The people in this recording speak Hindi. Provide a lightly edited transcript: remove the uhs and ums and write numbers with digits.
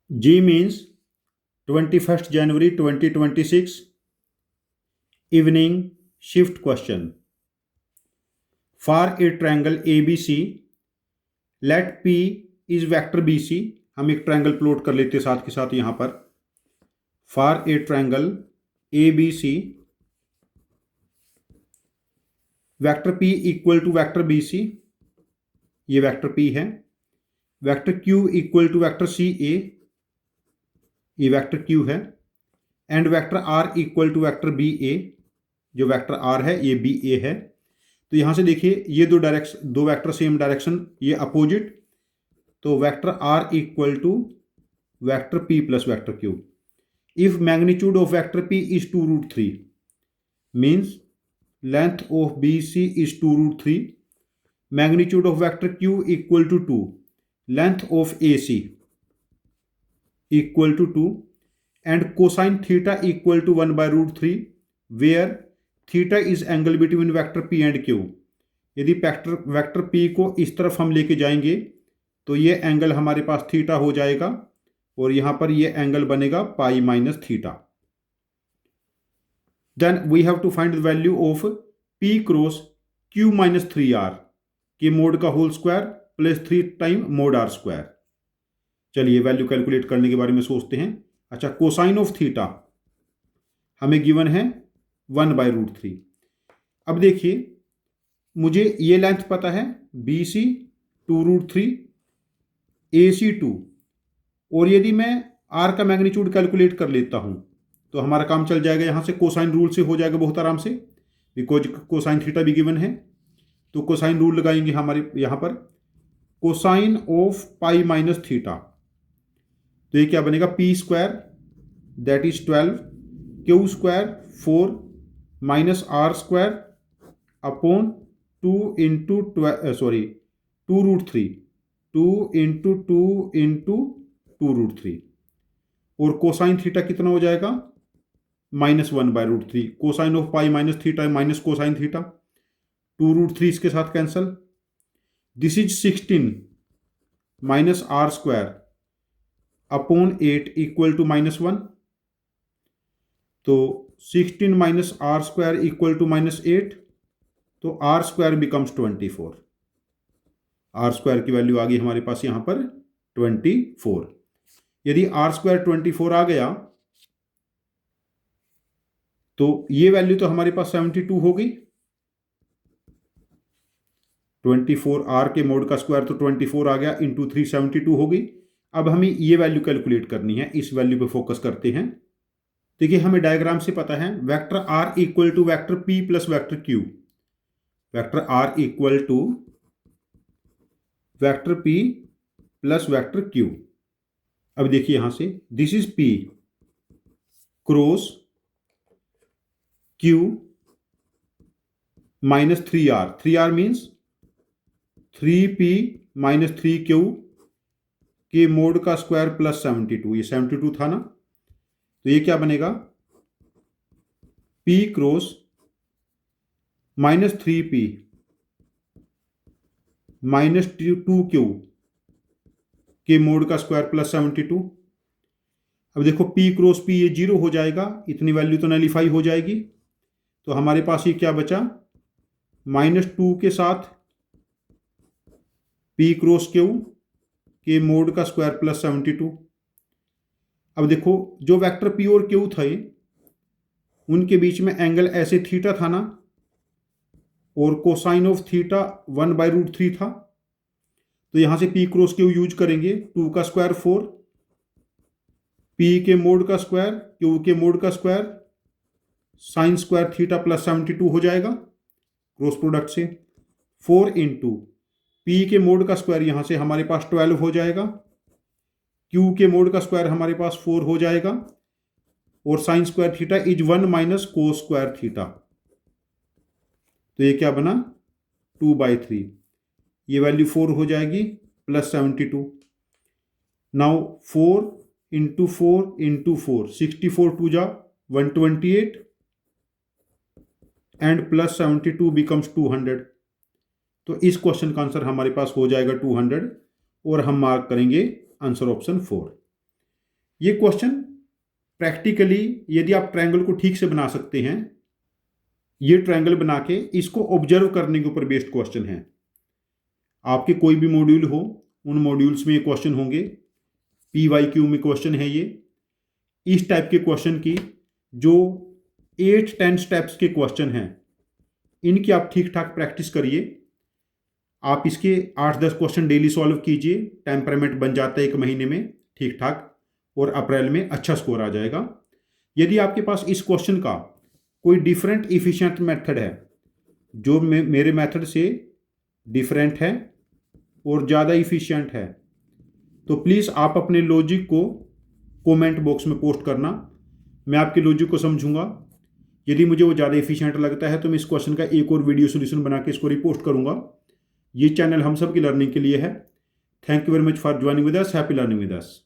G means 21st January 2026 evening shift question. For a triangle ABC, let P is vector BC. हम एक ट्रायंगल प्लॉट कर लेते हैं साथ के साथ यहां पर. For a triangle ABC, vector P equal to vector BC, ये वेक्टर P है. Vector Q equal to vector CA, ये वेक्टर Q है. And vector R equal to vector BA, जो वेक्टर R है ये BA है. तो यहां से देखिए ये दो वेक्टर सेम डायरेक्शन, ये अपोजिट. तो vector R equal to vector P plus vector Q. If magnitude of vector P is 2√3 means length of BC is 2√3. Magnitude of vector Q equal to 2. लेंथ ऑफ AC इक्वल to 2 and cosine theta equal to 1/√3 where theta is angle between vector P and Q. यदि वेक्टर P को इस तरफ हम लेके जाएंगे तो ये एंगल हमारे पास थीटा हो जाएगा और यहां पर ये एंगल बनेगा pi minus theta. Then we have to find the value of P cross Q minus 3R के मोड का whole square plus 3 time mod R square. चलिए वैल्यू कैलकुलेट करने के बारे में सोचते हैं. अच्छा, कोसाइन ऑफ थीटा हमें गिवन है 1/√3. अब देखिए मुझे ये लेंथ पता है BC 2√3, AC 2, और यदि मैं R का मैग्नीट्यूड कैलकुलेट कर लेता हूं तो हमारा काम चल जाएगा. यहां से कोसाइन रूल से हो जाएगा बहुत आराम से, बिकॉज कोसाइन थीटा भी गिवन है. तो कोसाइन रूल लगाएंगे हमारे यहां पर. Cosine of pi minus theta, तो ये क्या बनेगा P square that is 12, Q square 4 minus R square upon 2 into 2√3, 2 into 2 into 2√3. और कोसाइन थीटा कितना हो जाएगा -1/√3. Cosine of pi minus theta minus cosine theta, 2√3 इसके साथ cancel. This is 16 minus R square upon 8 equal to -1. तो 16 minus R square equal to -8, तो R square becomes 24. R square की वैल्यू आ गई हमारे पास यहां पर 24. यदि R स्क्वायर 24 आ गया तो ये वैल्यू तो हमारे पास 72 हो गई. 24 R के मोड का स्क्वायर तो 24 आ गया, इंटू 3 72 हो गई. अब हमें ये वैल्यू कैलकुलेट करनी है, इस वैल्यू पे फोकस करते हैं. देखिए हमें डायग्राम से पता है vector R equal to vector P plus vector Q. Vector R equal to vector P plus vector Q. अब देखिए यहां से this is P cross Q minus 3R. 3R means 3P minus 3Q के मोड का स्क्वायर प्लस 72. ये 72 था ना, तो ये क्या बनेगा P cross minus 3P minus 2Q के मोड का स्क्वायर प्लस 72. अब देखो P क्रॉस P ये 0 हो जाएगा, इतनी वैल्यू तो नलीफाई हो जाएगी. तो हमारे पास ये क्या बचा -2 के साथ P क्रॉस Q के मोड का स्क्वायर प्लस 72. अब देखो जो वेक्टर P और Q थे उनके बीच में एंगल ऐसे थीटा था ना, और कोसाइन ऑफ थीटा 1/√3 था. तो यहां से P क्रॉस Q यूज करेंगे, 2 का स्क्वायर 4, P के मोड का स्क्वायर Q के मोड का square sine square theta plus 72 हो जाएगा क्रॉस प्रोडक्ट से. 4 इंटू P के मोड का स्क्वायर यहां से हमारे पास 12 हो जाएगा, Q के मोड का स्क्वायर हमारे पास 4 हो जाएगा, और sine square theta is 1 minus cos square theta. तो ये क्या बना 2/3. ये वैल्यू 4 हो जाएगी प्लस 72. नाउ 4 इंटू 4 इंटू 4, 64 2 जा 128 एंड प्लस 72 बिकम्स 200. तो इस क्वेश्चन का आंसर हमारे पास हो जाएगा 200 और हम मार्क करेंगे आंसर ऑप्शन 4. ये क्वेश्चन प्रैक्टिकली यदि आप ट्रायंगल को ठीक से बना सकते हैं, ये ट्रायंगल बना के इसको ऑब्जर्व करने के ऊपर बेस्ड क्वेश्चन है। आपके कोई भी मॉड्यूल हो, उन मॉड्यूल्स में ये क्वेश्चन होंगे। PYQ में क्वेश्चन है ये। इस टाइप के क्वेश्चन की जो 8-10 स्टेप्स के क्वेश्चन हैं, इनकी आप ठीक ठाक प्रैक्टिस करिए। आप इसके 8-10 क्वेश्चन डेली सॉल्व कीजिए, टेम्परामेंट बन जाता है 1 महीने में ठीक ठाक, और अप्रैल में अच्छा स्कोर आ जाएगा। यदि आपके पास इस क्वेश्चन का कोई डिफरेंट इफिशिएंट मेथड है, जो मेरे मेथड से डिफरेंट है और ज़्यादा इफिशिएंट है, तो प्लीज़ आप अपने लॉजिक को कमेंट बॉक्स में पोस्ट करना। मैं आपके लॉजिक को समझूंगा। यदि मुझे वो ज़्यादा इफिशिएंट लगता है तो मैं इस क्वेश्चन का एक और वीडियो सोल्यूशन बना के इसको रिपोस्ट करूंगा। ये चैनल हम सब की लर्निंग के लिए है। Thank you very much for joining with us. Happy learning with us.